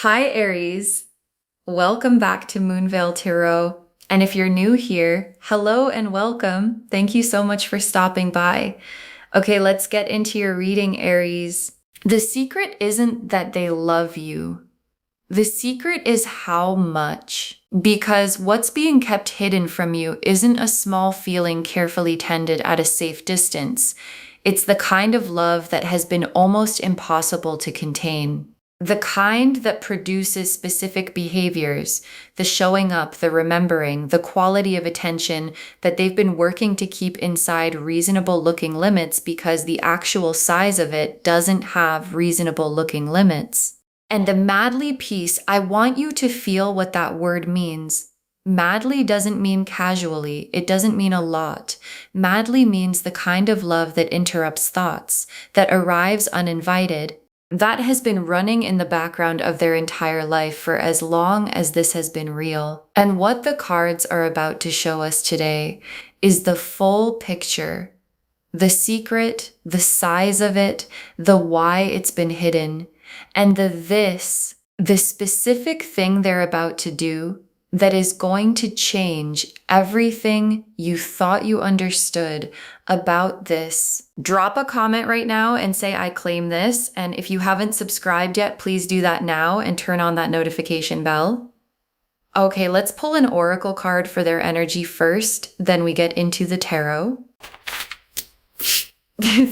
Hi, Aries. Welcome back to Moonveil Tarot. And if you're new here, hello and welcome. Thank you so much for stopping by. Okay, let's get into your reading, Aries. The secret isn't that they love you. The secret is how much. Because what's being kept hidden from you isn't a small feeling carefully tended at a safe distance. It's the kind of love that has been almost impossible to contain. The kind that produces specific behaviors, the showing up, the remembering, the quality of attention that they've been working to keep inside reasonable looking limits because the actual size of it doesn't have reasonable looking limits. And the madly piece, I want you to feel what that word means. Madly doesn't mean casually. It doesn't mean a lot. Madly means the kind of love that interrupts thoughts, that arrives uninvited. That has been running in the background of their entire life for as long as this has been real. And what the cards are about to show us today is the full picture. The secret, the size of it, the why it's been hidden, and the specific thing they're about to do that is going to change everything you thought you understood about this. Drop a comment right now and say, I claim this. And if you haven't subscribed yet, please do that now and turn on that notification bell. Okay, let's pull an oracle card for their energy first, then we get into the tarot.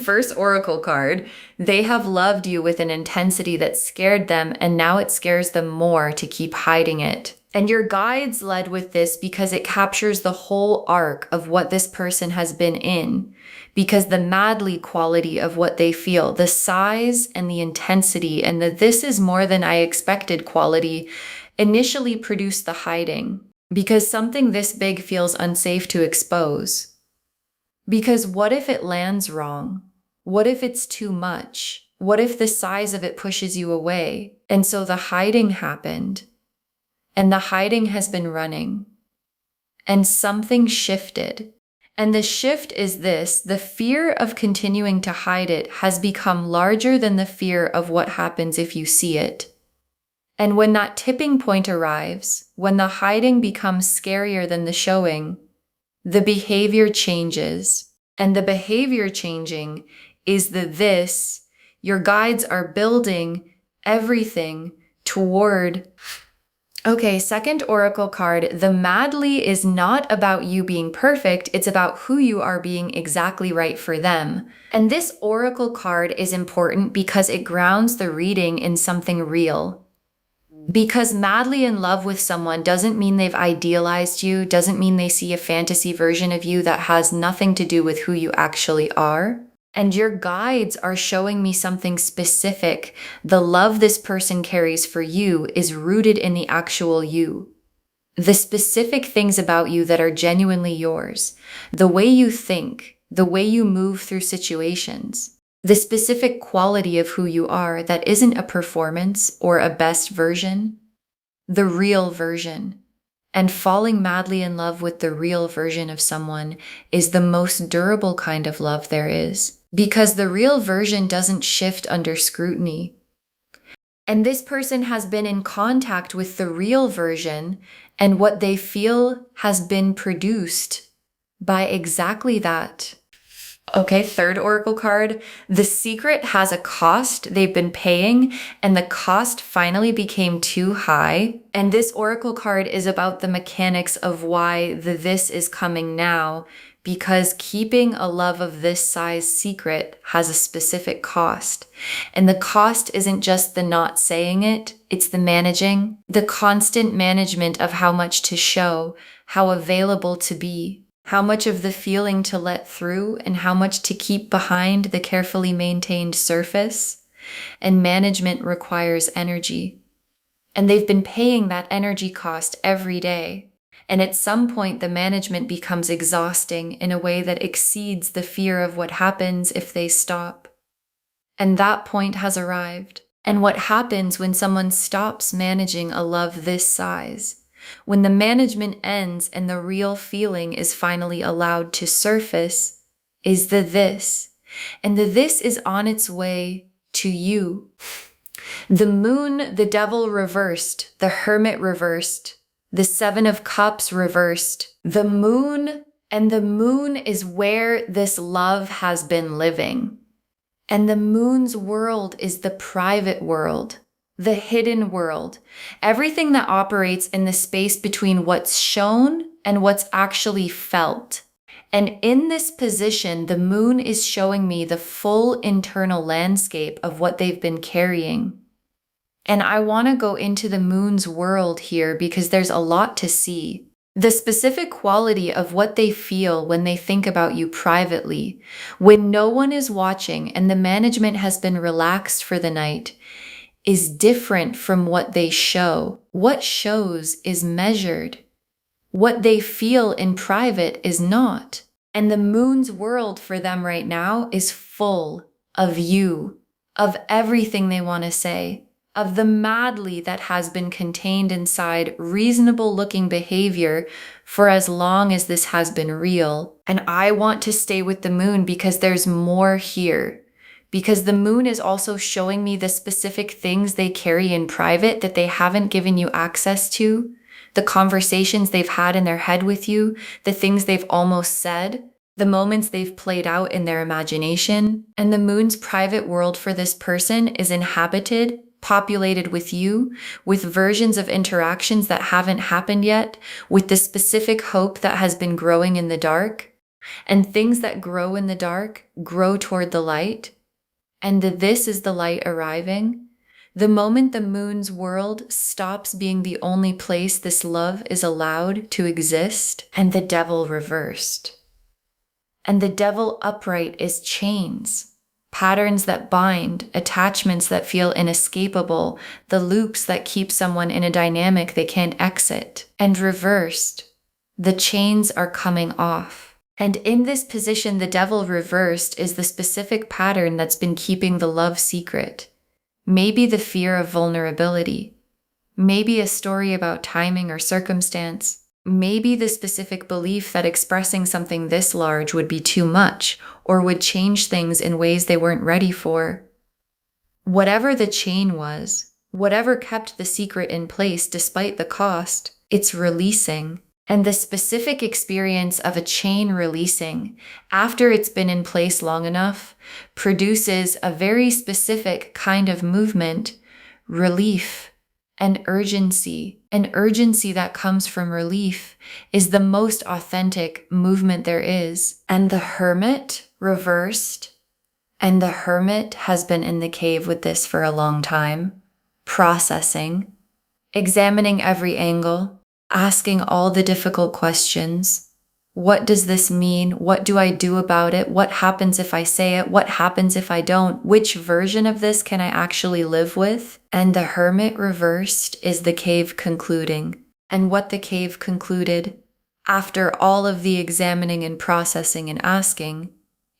First oracle card, they have loved you with an intensity that scared them, and now it scares them more to keep hiding it. And your guides led with this because it captures the whole arc of what this person has been in. Because the madly quality of what they feel, the size and the intensity, and the this is more than I expected quality initially produced the hiding. Because something this big feels unsafe to expose. Because what if it lands wrong? What if it's too much? What if the size of it pushes you away? And so the hiding happened. And the hiding has been running. And something shifted. And the shift is this: the fear of continuing to hide it has become larger than the fear of what happens if you see it. And when that tipping point arrives, when the hiding becomes scarier than the showing, the behavior changes. And the behavior changing is this. Your guides are building everything toward. Okay, second oracle card. The madly is not about you being perfect. It's about who you are being exactly right for them. And this oracle card is important because it grounds the reading in something real. Because madly in love with someone doesn't mean they've idealized you, doesn't mean they see a fantasy version of you that has nothing to do with who you actually are. And your guides are showing me something specific. The love this person carries for you is rooted in the actual you. The specific things about you that are genuinely yours. The way you think, the way you move through situations. The specific quality of who you are that isn't a performance or a best version. The real version. And falling madly in love with the real version of someone is the most durable kind of love there is. Because the real version doesn't shift under scrutiny. And this person has been in contact with the real version, and what they feel has been produced by exactly that. Okay, third oracle card. The secret has a cost they've been paying, and the cost finally became too high. And this oracle card is about the mechanics of why this is coming now, because keeping a love of this size secret has a specific cost. And the cost isn't just the not saying it, it's the managing, the constant management of how much to show, how available to be. How much of the feeling to let through and how much to keep behind the carefully maintained surface. And management requires energy. And they've been paying that energy cost every day. And at some point, the management becomes exhausting in a way that exceeds the fear of what happens if they stop. And that point has arrived. And what happens when someone stops managing a love this size? When the management ends and the real feeling is finally allowed to surface, is the this. And the this is on its way to you. The Moon, the Devil reversed, the Hermit reversed, the Seven of Cups reversed, the Moon, and the Moon is where this love has been living. And the Moon's world is the private world, the hidden world, everything that operates in the space between what's shown and what's actually felt. And in this position, the Moon is showing me the full internal landscape of what they've been carrying. And I want to go into the Moon's world here because there's a lot to see. The specific quality of what they feel when they think about you privately, when no one is watching and the management has been relaxed for the night, is different from what they show. What shows is measured. What they feel in private is not. And the Moon's world for them right now is full of you, of everything they want to say, of the madly that has been contained inside reasonable looking behavior for as long as this has been real. And I want to stay with the Moon because there's more here. Because the Moon is also showing me the specific things they carry in private that they haven't given you access to, the conversations they've had in their head with you, the things they've almost said, the moments they've played out in their imagination. And the Moon's private world for this person is inhabited, populated with you, with versions of interactions that haven't happened yet, with the specific hope that has been growing in the dark. And things that grow in the dark grow toward the light. And this is the light arriving. The moment the Moon's world stops being the only place this love is allowed to exist, and the Devil reversed. And the Devil upright is chains. Patterns that bind, attachments that feel inescapable, the loops that keep someone in a dynamic they can't exit. And reversed, the chains are coming off. And in this position, the Devil reversed is the specific pattern that's been keeping the love secret. Maybe the fear of vulnerability. Maybe a story about timing or circumstance. Maybe the specific belief that expressing something this large would be too much or would change things in ways they weren't ready for. Whatever the chain was, whatever kept the secret in place despite the cost, it's releasing. And the specific experience of a chain releasing after it's been in place long enough produces a very specific kind of movement, relief, and urgency. An urgency that comes from relief is the most authentic movement there is. And the Hermit reversed, and the Hermit has been in the cave with this for a long time, processing, examining every angle, asking all the difficult questions. What does this mean? What do I do about it? What happens if I say it? What happens if I don't? Which version of this can I actually live with? And the Hermit reversed is the cave concluding. And what the cave concluded, after all of the examining and processing and asking,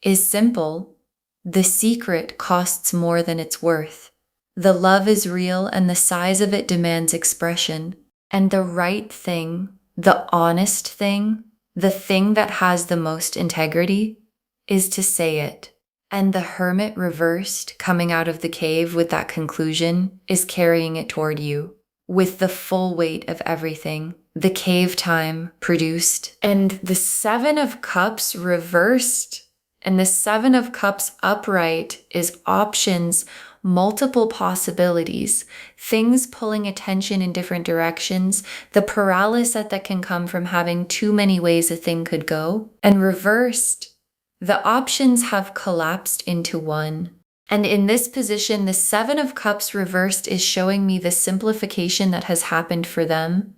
is simple. The secret costs more than it's worth. The love is real and the size of it demands expression. And the right thing, the honest thing, the thing that has the most integrity, is to say it. And the Hermit reversed, coming out of the cave with that conclusion, is carrying it toward you, with the full weight of everything. The cave time produced. And the Seven of Cups reversed, and the Seven of Cups upright is options, multiple possibilities, things pulling attention in different directions, the paralysis that can come from having too many ways a thing could go. And reversed, the options have collapsed into one. And in this position, the Seven of Cups reversed is showing me the simplification that has happened for them.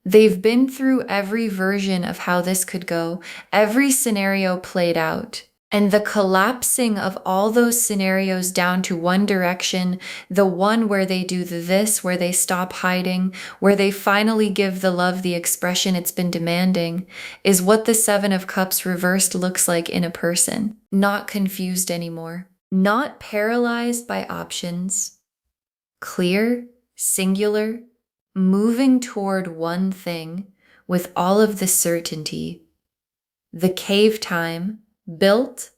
They've been through every version of how this could go, every scenario played out. And the collapsing of all those scenarios down to one direction, the one where they do this, where they stop hiding, where they finally give the love the expression it's been demanding, is what the Seven of Cups reversed looks like in a person. Not confused anymore. Not paralyzed by options. Clear, singular, moving toward one thing with all of the certainty. The cave time built,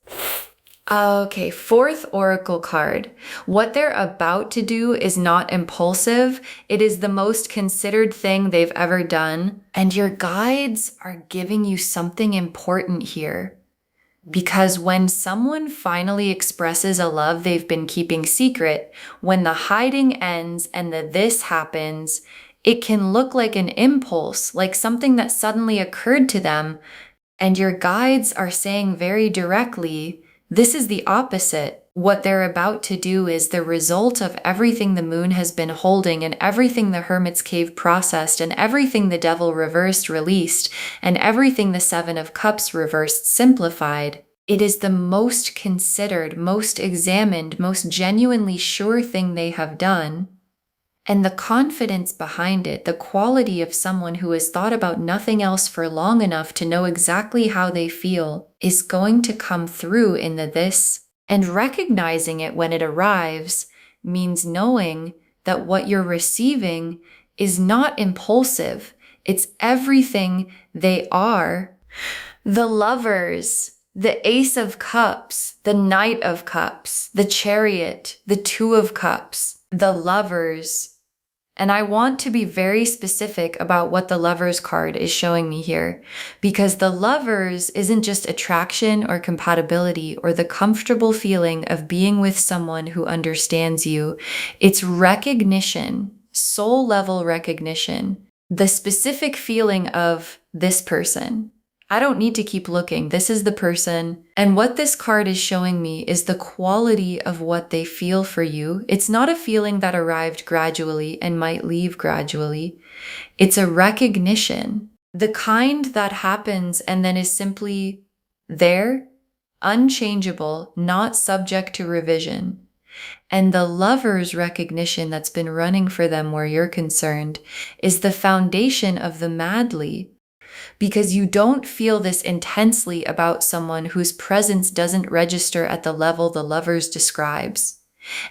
Okay, fourth oracle card. What they're about to do is not impulsive. It is the most considered thing they've ever done. And your guides are giving you something important here. Because when someone finally expresses a love they've been keeping secret, when the hiding ends and the this happens, it can look like an impulse, like something that suddenly occurred to them. And your guides are saying very directly, this is the opposite. What they're about to do is the result of everything the moon has been holding and everything the Hermit's Cave processed and everything the Devil reversed released and everything the Seven of Cups reversed simplified. It is the most considered, most examined, most genuinely sure thing they have done. And the confidence behind it, the quality of someone who has thought about nothing else for long enough to know exactly how they feel, is going to come through in the this. And recognizing it when it arrives means knowing that what you're receiving is not impulsive. It's everything they are. The Lovers, the Ace of Cups, the Knight of Cups, the Chariot, the Two of Cups, the Lovers. And I want to be very specific about what the Lovers card is showing me here, because the Lovers isn't just attraction or compatibility or the comfortable feeling of being with someone who understands you. It's recognition, soul level recognition, the specific feeling of this person. I don't need to keep looking. This is the person. And what this card is showing me is the quality of what they feel for you. It's not a feeling that arrived gradually and might leave gradually. It's a recognition, the kind that happens and then is simply there, unchangeable, not subject to revision. And the Lover's recognition that's been running for them where you're concerned is the foundation of the Madly. Because you don't feel this intensely about someone whose presence doesn't register at the level the Lovers describes.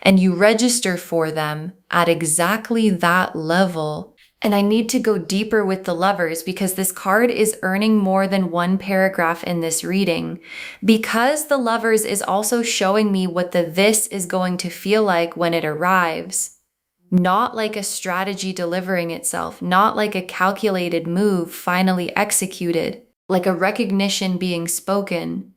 And you register for them at exactly that level. And I need to go deeper with the Lovers because this card is earning more than one paragraph in this reading. Because the Lovers is also showing me what the this is going to feel like when it arrives. Not like a strategy delivering itself, not like a calculated move finally executed, like a recognition being spoken,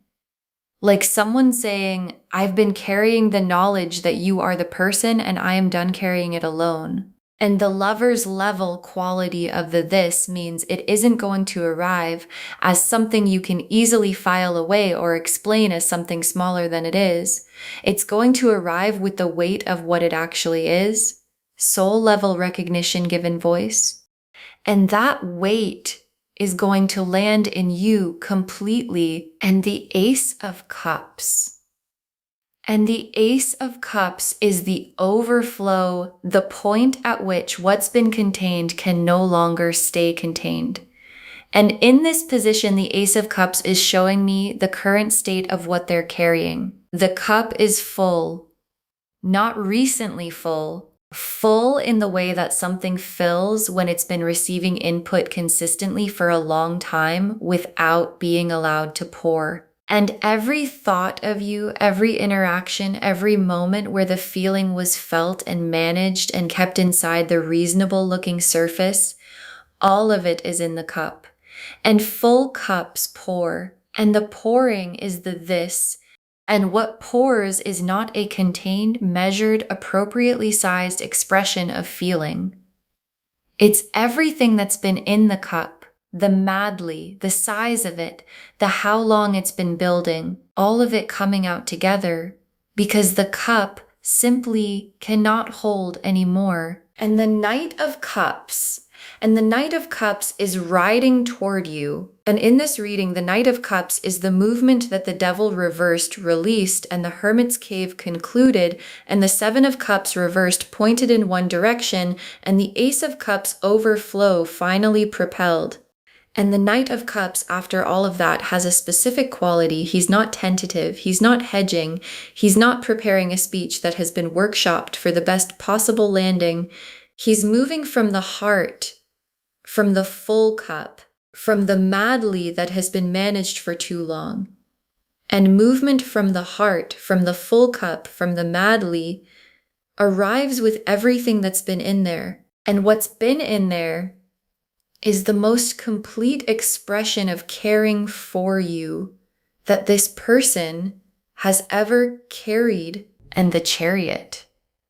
like someone saying, I've been carrying the knowledge that you are the person and I am done carrying it alone. And the Lover's level quality of the this means it isn't going to arrive as something you can easily file away or explain as something smaller than it is. It's going to arrive with the weight of what it actually is. Soul level recognition given voice. And that weight is going to land in you completely. And the Ace of Cups. And the Ace of Cups is the overflow, the point at which what's been contained can no longer stay contained. And in this position, the Ace of Cups is showing me the current state of what they're carrying. The cup is full, not recently full. Full in the way that something fills when it's been receiving input consistently for a long time without being allowed to pour. And every thought of you, every interaction, every moment where the feeling was felt and managed and kept inside the reasonable looking surface, all of it is in the cup. And full cups pour, and the pouring is the this. And what pours is not a contained, measured, appropriately sized expression of feeling. It's everything that's been in the cup, the madly, the size of it, the how long it's been building, all of it coming out together, because the cup simply cannot hold anymore. And the Knight of Cups. And the Knight of Cups is riding toward you. And in this reading, the Knight of Cups is the movement that the Devil reversed, released, and the Hermit's Cave concluded, and the Seven of Cups reversed, pointed in one direction, and the Ace of Cups overflow, finally propelled. And the Knight of Cups, after all of that, has a specific quality. He's not tentative. He's not hedging. He's not preparing a speech that has been workshopped for the best possible landing. He's moving from the heart, from the full cup, from the madly that has been managed for too long. And movement from the heart, from the full cup, from the madly, arrives with everything that's been in there. And what's been in there is the most complete expression of caring for you that this person has ever carried. And the Chariot.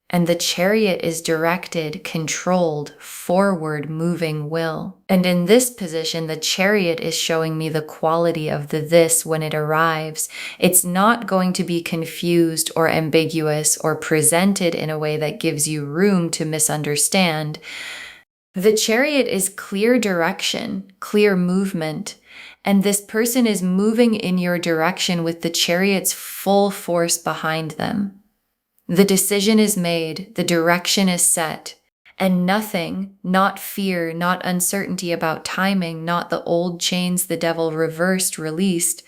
And the Chariot is directed, controlled, forward moving will. And in this position, the Chariot is showing me the quality of the this when it arrives. It's not going to be confused or ambiguous or presented in a way that gives you room to misunderstand. The Chariot is clear direction, clear movement, and this person is moving in your direction with the Chariot's full force behind them. The decision is made, the direction is set, and nothing, not fear, not uncertainty about timing, not the old chains the devil reversed, released,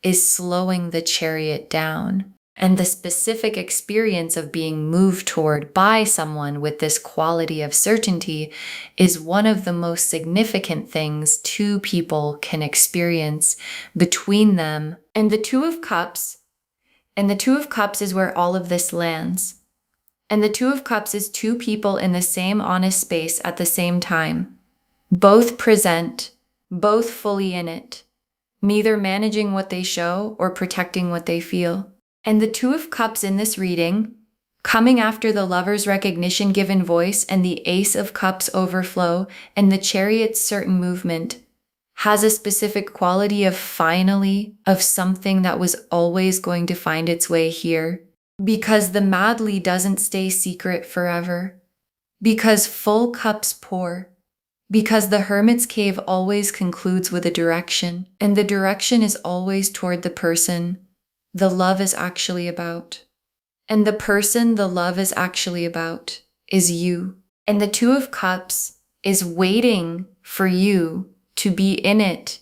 is slowing the Chariot down. And the specific experience of being moved toward by someone with this quality of certainty is one of the most significant things two people can experience between them. And the Two of Cups is where all of this lands. And the Two of Cups is two people in the same honest space at the same time. Both present, both fully in it, neither managing what they show or protecting what they feel. And the Two of Cups in this reading, coming after the Lover's recognition given voice and the Ace of Cups overflow and the Chariot's certain movement, has a specific quality of finally, of something that was always going to find its way here. Because the madly doesn't stay secret forever. Because full cups pour. Because the Hermit's cave always concludes with a direction, and the direction is always toward the person the love is actually about. And the person the love is actually about is you. And the Two of Cups is waiting for you to be in it.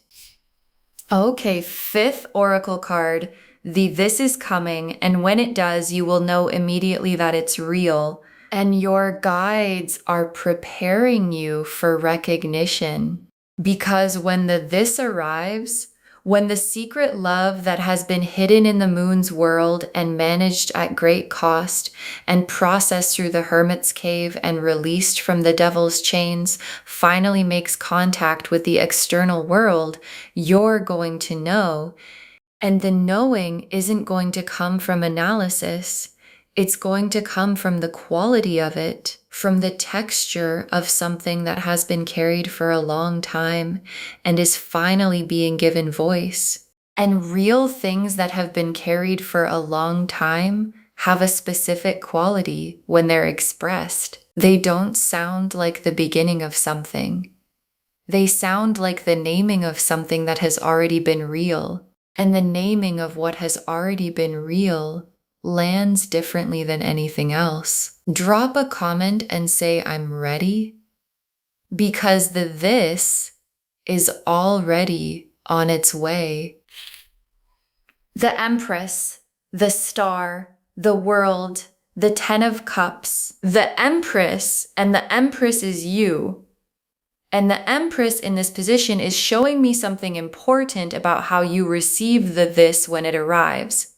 Okay, fifth oracle card, the this is coming, and when it does, you will know immediately that it's real, and your guides are preparing you for recognition. Because when the this arrives, when the secret love that has been hidden in the moon's world and managed at great cost and processed through the Hermit's cave and released from the devil's chains finally makes contact with the external world, you're going to know. And the knowing isn't going to come from analysis. It's going to come from the quality of it, from the texture of something that has been carried for a long time and is finally being given voice. And real things that have been carried for a long time have a specific quality when they're expressed. They don't sound like the beginning of something. They sound like the naming of something that has already been real. And the naming of what has already been real lands differently than anything else. Drop a comment and say, I'm ready, because the this is already on its way. The Empress, the Star, the World, the Ten of Cups, the Empress, and the Empress is you. And the Empress in this position is showing me something important about how you receive the this when it arrives.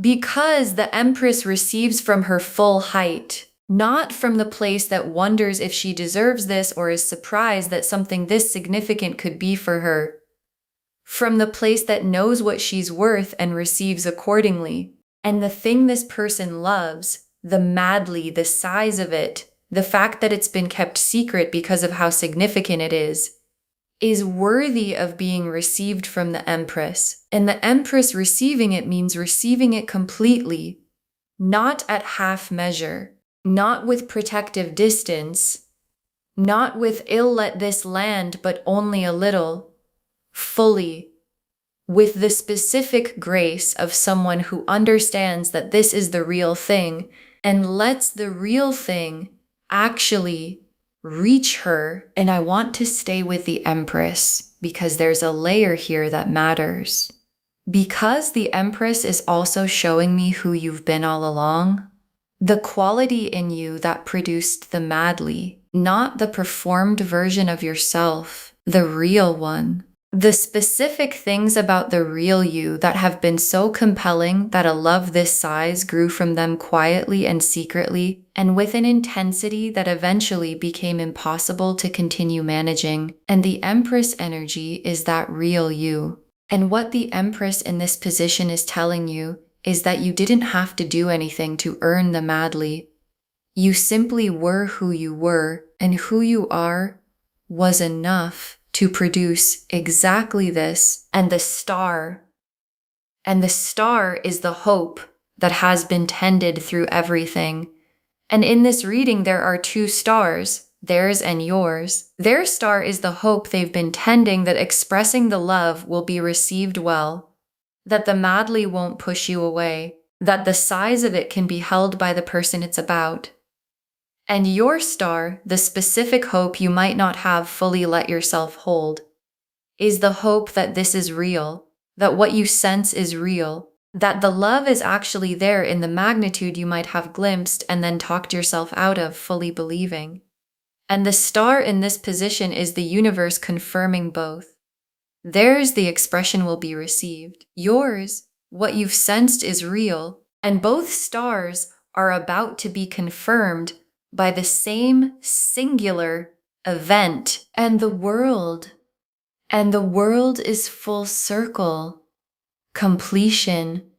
Because the Empress receives from her full height, not from the place that wonders if she deserves this or is surprised that something this significant could be for her. From the place that knows what she's worth and receives accordingly. And the thing this person loves, the madly, the size of it, the fact that it's been kept secret because of how significant it is worthy of being received from the Empress. And the Empress receiving it means receiving it completely, not at half measure, not with protective distance, not with ill let this land, but only a little, fully, with the specific grace of someone who understands that this is the real thing and lets the real thing actually reach her. And I want to stay with the Empress because there's a layer here that matters. Because the Empress is also showing me who you've been all along, the quality in you that produced the madly, not the performed version of yourself, the real one, The specific things about the real you that have been so compelling that a love this size grew from them quietly and secretly, and with an intensity that eventually became impossible to continue managing. And the Empress energy is that real you. And what the Empress in this position is telling you is that you didn't have to do anything to earn the madly. You simply were who you were, and who you are was enough to produce exactly this. And the star is the hope that has been tended through everything. And in this reading, there are two stars, theirs and yours. Their star is the hope they've been tending that expressing the love will be received well, that the madly won't push you away, that the size of it can be held by the person it's about. And your star, the specific hope you might not have fully let yourself hold, is the hope that this is real, that what you sense is real, that the love is actually there in the magnitude you might have glimpsed and then talked yourself out of fully believing. And the star in this position is the universe confirming both. Theirs, the expression will be received. Yours, what you've sensed is real, and both stars are about to be confirmed by the same singular event. And the world is full circle, completion,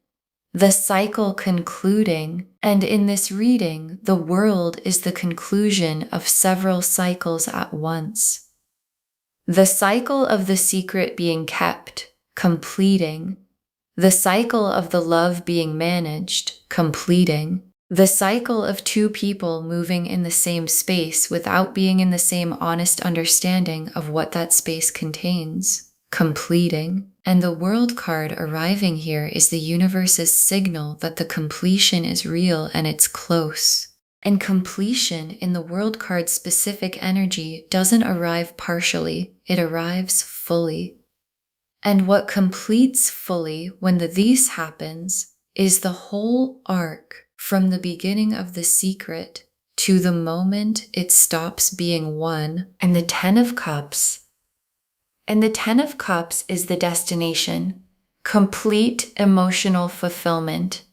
the cycle concluding. And in this reading, the world is the conclusion of several cycles at once. The cycle of the secret being kept, completing. The cycle of the love being managed, completing. The cycle of two people moving in the same space without being in the same honest understanding of what that space contains, completing. And the World card arriving here is the universe's signal that the completion is real and it's close. And completion in the World card's specific energy doesn't arrive partially, it arrives fully. And what completes fully when the these happens is the whole arc from the beginning of the secret to the moment it stops being one. And the Ten of Cups. And the Ten of Cups is the destination, complete emotional fulfillment,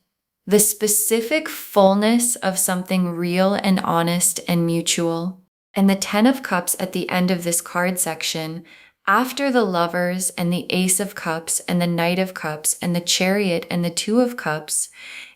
the specific fullness of something real and honest and mutual. And the Ten of Cups at the end of this card section, after the Lovers and the Ace of Cups and the Knight of Cups and the Chariot and the Two of Cups,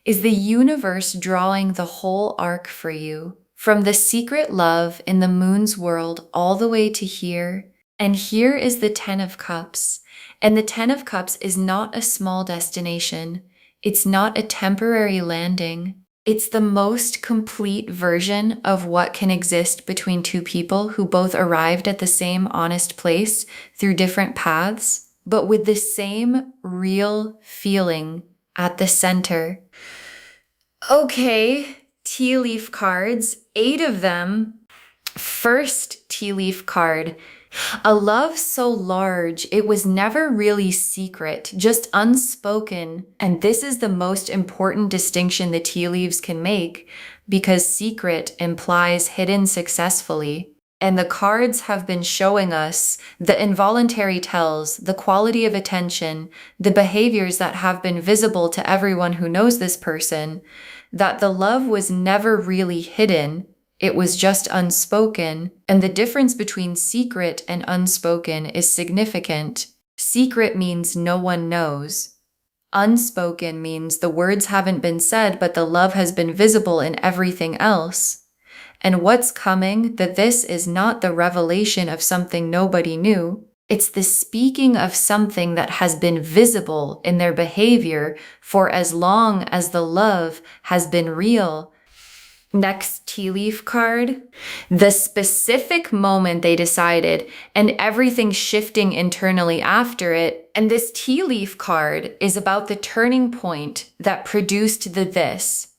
is the universe drawing the whole arc for you, from the secret love in the moon's world all the way to here. And here is the Ten of Cups. And the Ten of Cups is not a small destination. It's not a temporary landing. It's the most complete version of what can exist between two people who both arrived at the same honest place through different paths, but with the same real feeling at the center. Okay, tea leaf cards, 8 of them. First tea leaf card. A love so large, it was never really secret, just unspoken. And this is the most important distinction the tea leaves can make, because secret implies hidden successfully. And the cards have been showing us the involuntary tells, the quality of attention, the behaviors that have been visible to everyone who knows this person, that the love was never really hidden. It was just unspoken, and the difference between secret and unspoken is significant. Secret means no one knows. Unspoken means the words haven't been said, but the love has been visible in everything else. And what's coming, that this is not the revelation of something nobody knew. It's the speaking of something that has been visible in their behavior for as long as the love has been real. Next tea leaf card, the specific moment they decided and everything shifting internally after it. And this tea leaf card is about the turning point that produced the this,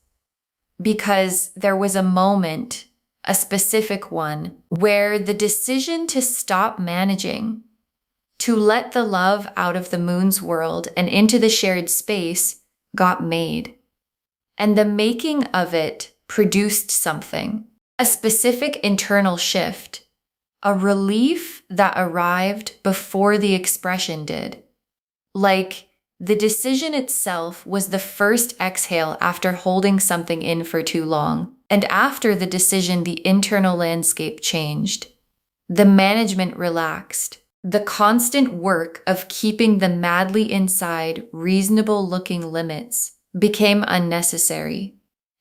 because there was a moment, a specific one, where the decision to stop managing, to let the love out of the moon's world and into the shared space got made. And the making of it produced something, a specific internal shift, a relief that arrived before the expression did. Like, the decision itself was the first exhale after holding something in for too long. And after the decision, the internal landscape changed. The management relaxed. The constant work of keeping the madly inside reasonable-looking limits became unnecessary.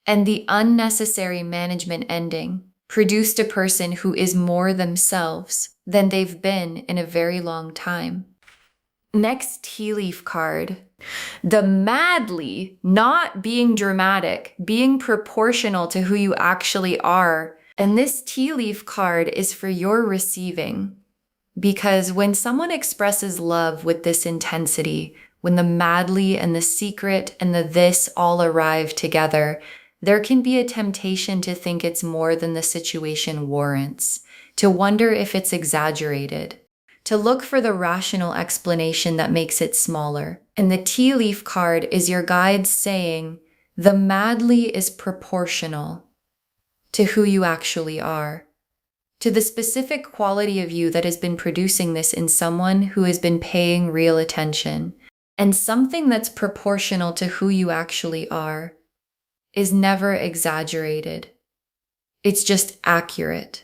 And the unnecessary management ending produced a person who is more themselves than they've been in a very long time. Next tea leaf card. The madly, not being dramatic, being proportional to who you actually are. And this tea leaf card is for your receiving. Because when someone expresses love with this intensity, when the madly and the secret and the this all arrive together, there can be a temptation to think it's more than the situation warrants, to wonder if it's exaggerated, to look for the rational explanation that makes it smaller. And the tea leaf card is your guide saying, the madly is proportional to who you actually are, to the specific quality of you that has been producing this in someone who has been paying real attention. And something that's proportional to who you actually are is never exaggerated. It's just accurate.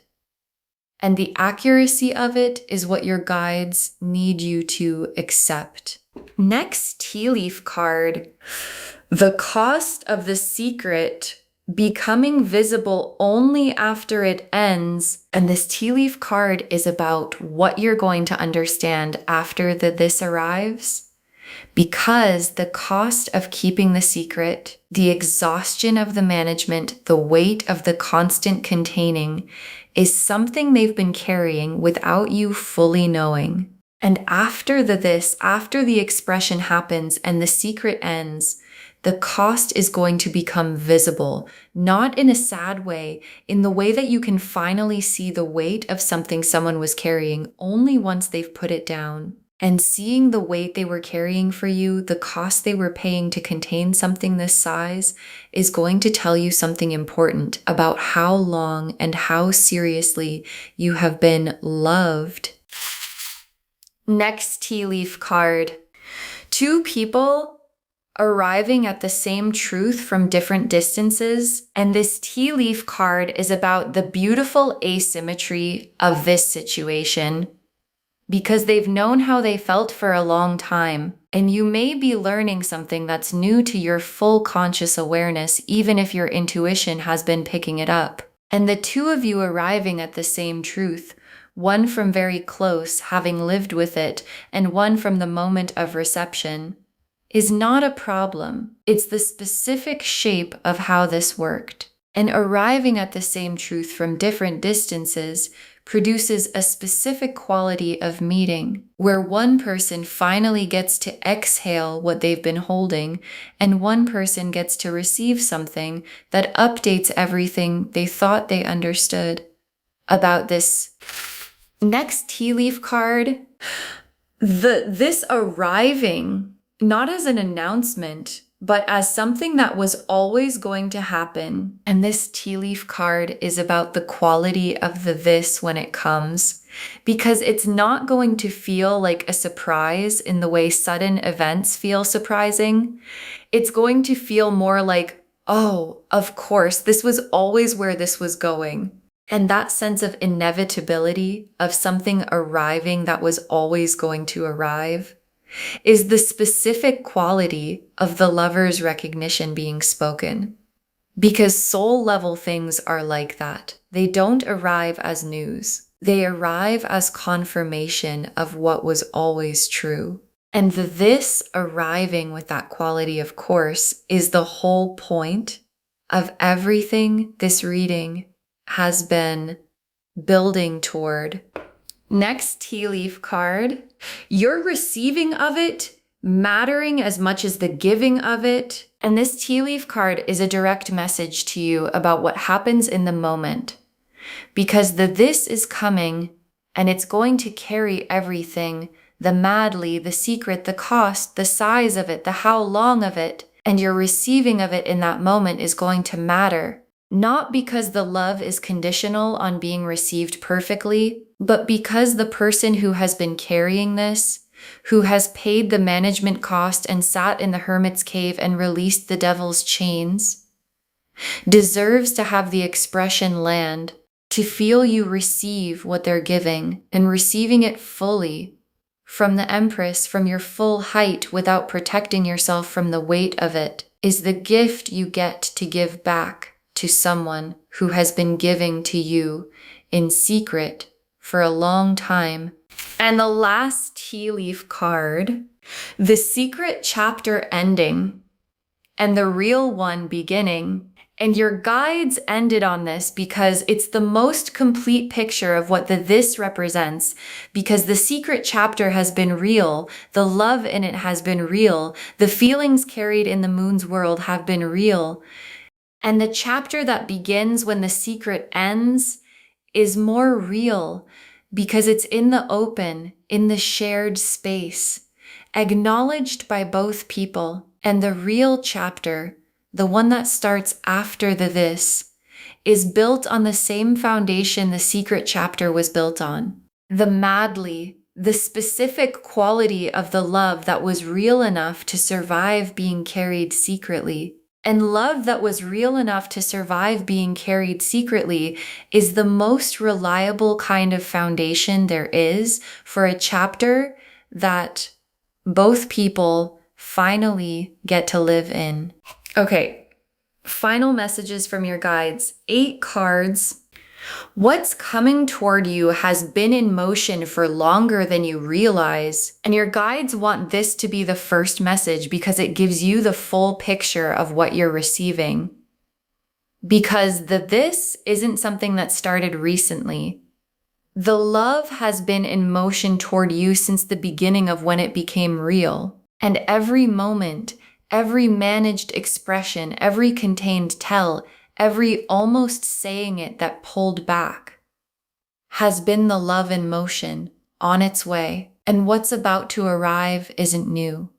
And the accuracy of it is what your guides need you to accept. Next tea leaf card, the cost of the secret becoming visible only after it ends. And this tea leaf card is about what you're going to understand after this arrives. Because the cost of keeping the secret, the exhaustion of the management, the weight of the constant containing is something they've been carrying without you fully knowing. And after the expression happens and the secret ends, the cost is going to become visible, not in a sad way, in the way that you can finally see the weight of something someone was carrying only once they've put it down. And seeing the weight they were carrying for you, the cost they were paying to contain something this size, is going to tell you something important about how long and how seriously you have been loved. Next tea leaf card. Two people arriving at the same truth from different distances. And this tea leaf card is about the beautiful asymmetry of this situation, because they've known how they felt for a long time, and you may be learning something that's new to your full conscious awareness, even if your intuition has been picking it up. And the two of you arriving at the same truth, one from very close, having lived with it, and one from the moment of reception, is not a problem. It's the specific shape of how this worked. And arriving at the same truth from different distances produces a specific quality of meeting, where one person finally gets to exhale what they've been holding, and one person gets to receive something that updates everything they thought they understood about this. Next tea leaf card, this arriving, not as an announcement, but as something that was always going to happen. And this tea leaf card is about the quality of the this when it comes, because it's not going to feel like a surprise in the way sudden events feel surprising. It's going to feel more like, oh, of course, this was always where this was going. And that sense of inevitability of something arriving that was always going to arrive is the specific quality of the lover's recognition being spoken. Because soul level things are like that. They don't arrive as news. They arrive as confirmation of what was always true. And this arriving with that quality, of course, is the whole point of everything this reading has been building toward. Next tea leaf card, your receiving of it mattering as much as the giving of it. And this tea leaf card is a direct message to you about what happens in the moment. Because this is coming and it's going to carry everything, the madly, the secret, the cost, the size of it, the how long of it, and your receiving of it in that moment is going to matter. Not because the love is conditional on being received perfectly, but because the person who has been carrying this, who has paid the management cost and sat in the hermit's cave and released the devil's chains, deserves to have the expression land, to feel you receive what they're giving and receiving it fully from the Empress, from your full height without protecting yourself from the weight of it, is the gift you get to give back to someone who has been giving to you in secret for a long time. And the last tea leaf card, the secret chapter ending and the real one beginning. And your guides ended on this because it's the most complete picture of what the this represents, because the secret chapter has been real, the love in it has been real, the feelings carried in the moon's world have been real. And the chapter that begins when the secret ends is more real because it's in the open, in the shared space, acknowledged by both people. And the real chapter, the one that starts after the this, is built on the same foundation the secret chapter was built on. The madly, the specific quality of the love that was real enough to survive being carried secretly. And love that was real enough to survive being carried secretly is the most reliable kind of foundation there is for a chapter that both people finally get to live in. Okay, final messages from your guides. 8 cards. What's coming toward you has been in motion for longer than you realize. And your guides want this to be the first message because it gives you the full picture of what you're receiving. Because this isn't something that started recently. The love has been in motion toward you since the beginning of when it became real. And every moment, every managed expression, every contained tell, every almost saying it that pulled back has been the love in motion, on its way. And what's about to arrive isn't new.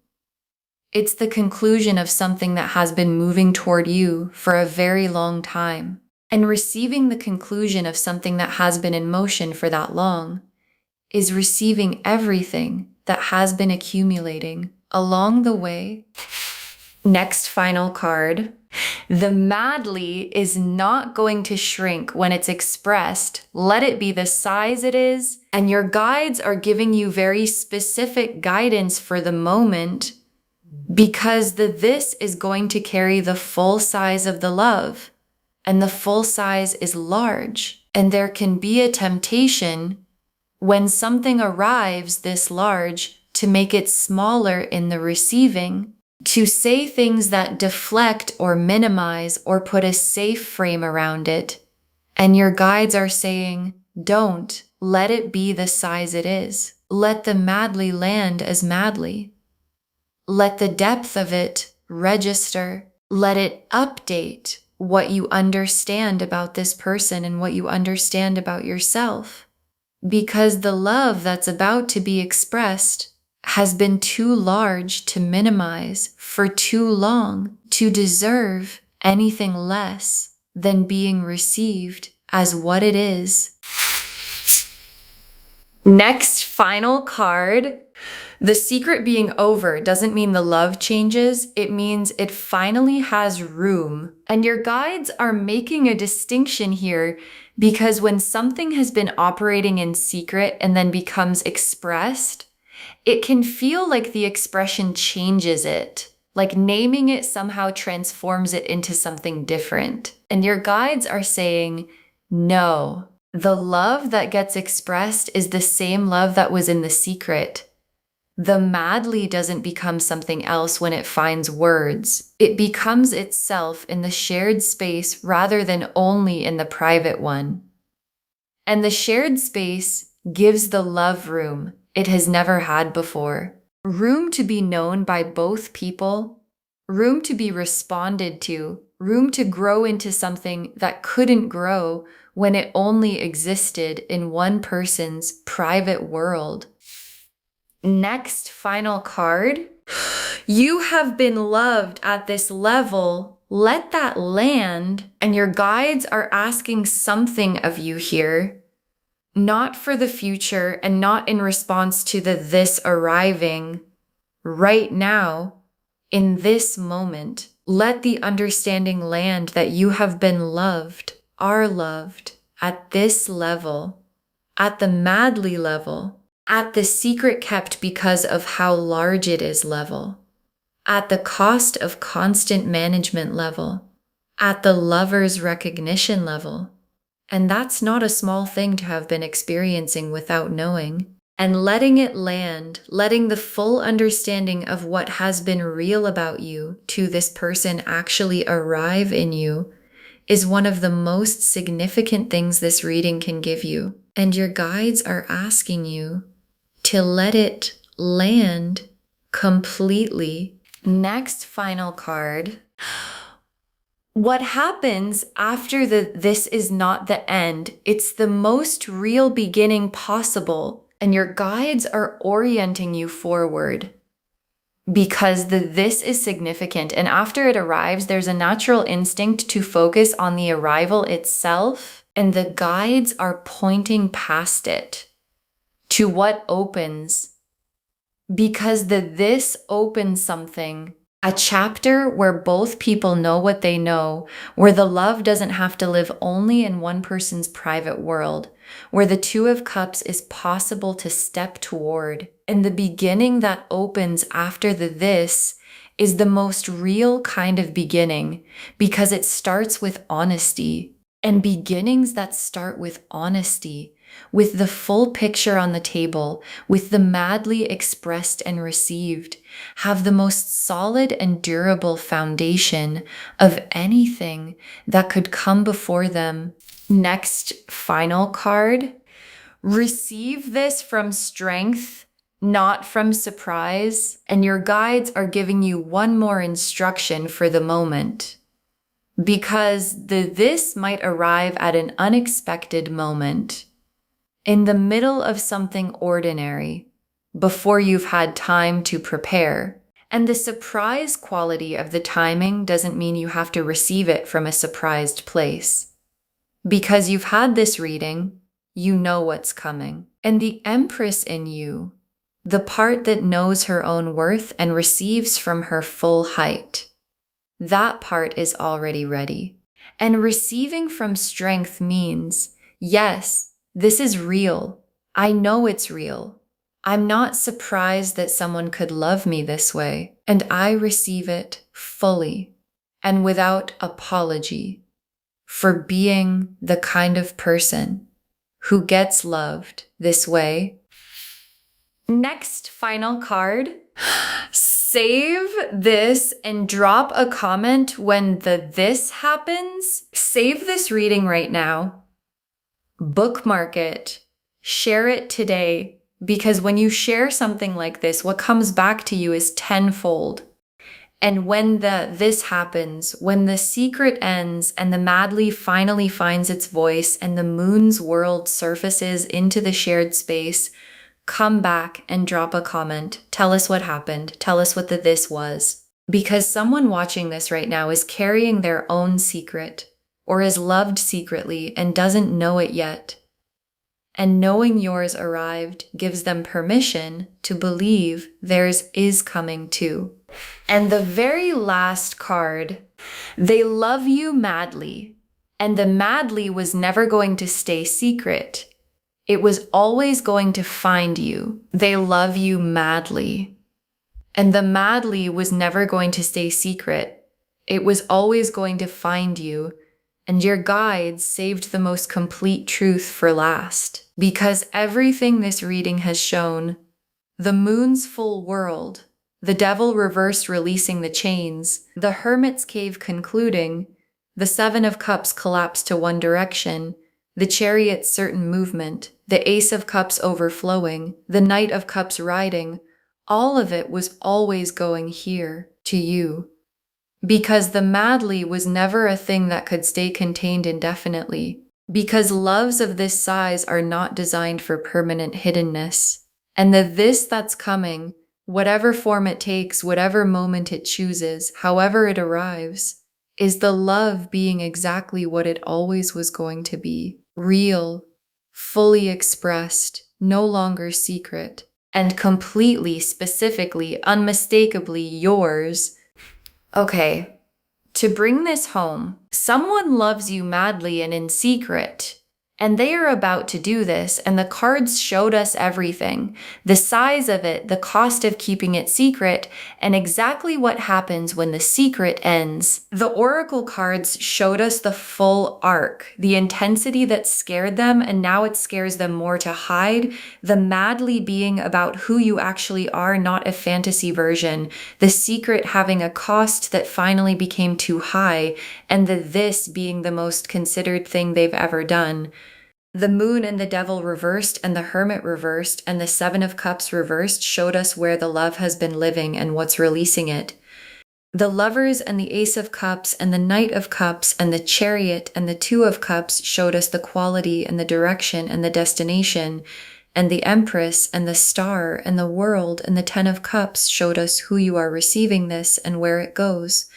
It's the conclusion of something that has been moving toward you for a very long time. And receiving the conclusion of something that has been in motion for that long is receiving everything that has been accumulating along the way. Next final card. The madly is not going to shrink when it's expressed. Let it be the size it is. And your guides are giving you very specific guidance for the moment because this is going to carry the full size of the love. And the full size is large. And there can be a temptation when something arrives this large to make it smaller in the receiving, to say things that deflect or minimize or put a safe frame around it. And your guides are saying, don't. Let it be the size it is. Let the madly land as madly. Let the depth of it register. Let it update what you understand about this person and what you understand about yourself. Because the love that's about to be expressed has been too large to minimize for too long to deserve anything less than being received as what it is. Next, final card. The secret being over doesn't mean the love changes. It means it finally has room. And your guides are making a distinction here because when something has been operating in secret and then becomes expressed, it can feel like the expression changes it, like naming it somehow transforms it into something different. And your guides are saying, no, the love that gets expressed is the same love that was in the secret. The madly doesn't become something else when it finds words. It becomes itself in the shared space rather than only in the private one. And the shared space gives the love room it has never had before. Room to be known by both people, room to be responded to, room to grow into something that couldn't grow when it only existed in one person's private world. Next final card. You have been loved at this level Let that land, and your guides are asking something of you here, not for the future and not in response to the this arriving right now, in this moment. Let the understanding land that you have been loved, are loved at this level, at the madly level, at the secret kept because of how large it is level, at the cost of constant management level, at the lover's recognition level. And that's not a small thing to have been experiencing without knowing. And letting it land, letting the full understanding of what has been real about you to this person actually arrive in you is one of the most significant things this reading can give you. And your guides are asking you to let it land completely. Next final card. What happens after this is not the end. It's the most real beginning possible. And your guides are orienting you forward because this is significant. And after it arrives, there's a natural instinct to focus on the arrival itself. And the guides are pointing past it to what opens, because this opens something. A chapter where both people know what they know, where the love doesn't have to live only in one person's private world, where the Two of Cups is possible to step toward. And the beginning that opens after this is the most real kind of beginning, because it starts with honesty. And beginnings that start with honesty, with the full picture on the table, with the madly expressed and received, have the most solid and durable foundation of anything that could come before them. Next, final card. Receive this from strength, not from surprise. And your guides are giving you one more instruction for the moment, because this might arrive at an unexpected moment, in the middle of something ordinary, before you've had time to prepare. And the surprise quality of the timing doesn't mean you have to receive it from a surprised place. Because you've had this reading, you know what's coming. And the Empress in you, the part that knows her own worth and receives from her full height, that part is already ready. And receiving from strength means, yes, this is real. I know it's real. I'm not surprised that someone could love me this way, and I receive it fully and without apology for being the kind of person who gets loved this way. Next final card. Save this and drop a comment when this happens. Save this reading right now. Bookmark it. Share it today. Because when you share something like this, what comes back to you is tenfold. And when this happens, when the secret ends and the madly finally finds its voice and the moon's world surfaces into the shared space, come back and drop a comment. Tell us what happened. Tell us what this was. Because someone watching this right now is carrying their own secret, or is loved secretly and doesn't know it yet. And knowing yours arrived gives them permission to believe theirs is coming too. And the very last card, they love you madly. And the madly was never going to stay secret. It was always going to find you. They love you madly. And the madly was never going to stay secret. It was always going to find you. And your guides saved the most complete truth for last. Because everything this reading has shown, the moon's full world, the devil reversed releasing the chains, the hermit's cave concluding, the Seven of Cups collapsed to one direction, the chariot's certain movement, the Ace of Cups overflowing, the Knight of Cups riding, all of it was always going here, to you. Because the madly was never a thing that could stay contained indefinitely. Because loves of this size are not designed for permanent hiddenness. And this that's coming, whatever form it takes, whatever moment it chooses, however it arrives, is the love being exactly what it always was going to be. Real, fully expressed, no longer secret, and completely, specifically, unmistakably yours. Okay, to bring this home, someone loves you madly and in secret. And they are about to do this, and the cards showed us everything. The size of it, the cost of keeping it secret, and exactly what happens when the secret ends. The oracle cards showed us the full arc, the intensity that scared them, and now it scares them more to hide, the madly being about who you actually are, not a fantasy version, the secret having a cost that finally became too high, and the this being the most considered thing they've ever done. The moon and the devil reversed and the hermit reversed and the 7 of cups reversed showed us where the love has been living and what's releasing it. The lovers and the ace of cups and the knight of cups and the chariot and the 2 of cups showed us the quality and the direction and the destination. And the empress and the star and the world and the 10 of cups showed us who you are receiving this and where it goes.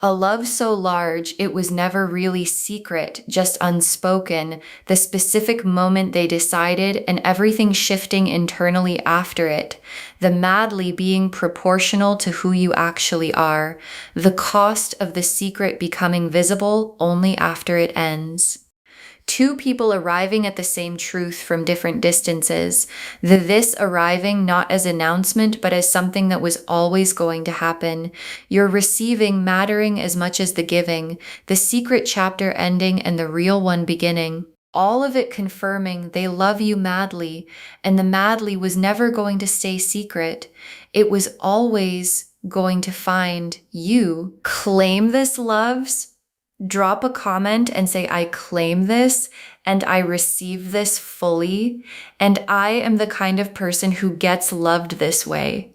A love so large, it was never really secret, just unspoken, the specific moment they decided and everything shifting internally after it, the madly being proportional to who you actually are, the cost of the secret becoming visible only after it ends. 2 people arriving at the same truth from different distances. The this arriving not as announcement, but as something that was always going to happen. Your receiving mattering as much as the giving. The secret chapter ending and the real one beginning. All of it confirming they love you madly, and the madly was never going to stay secret. It was always going to find you. Claim this, loves. Drop a comment and say, I claim this and I receive this fully. And I am the kind of person who gets loved this way.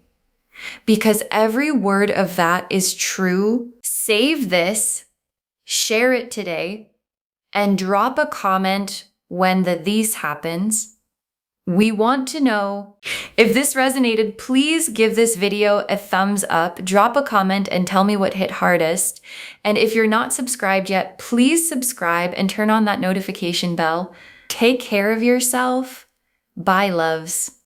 Because every word of that is true. Save this, share it today, and drop a comment when the these happens. We want to know. If this resonated, please give this video a thumbs up, drop a comment, and tell me what hit hardest. And if you're not subscribed yet, please subscribe and turn on that notification bell. Take care of yourself. Bye, loves.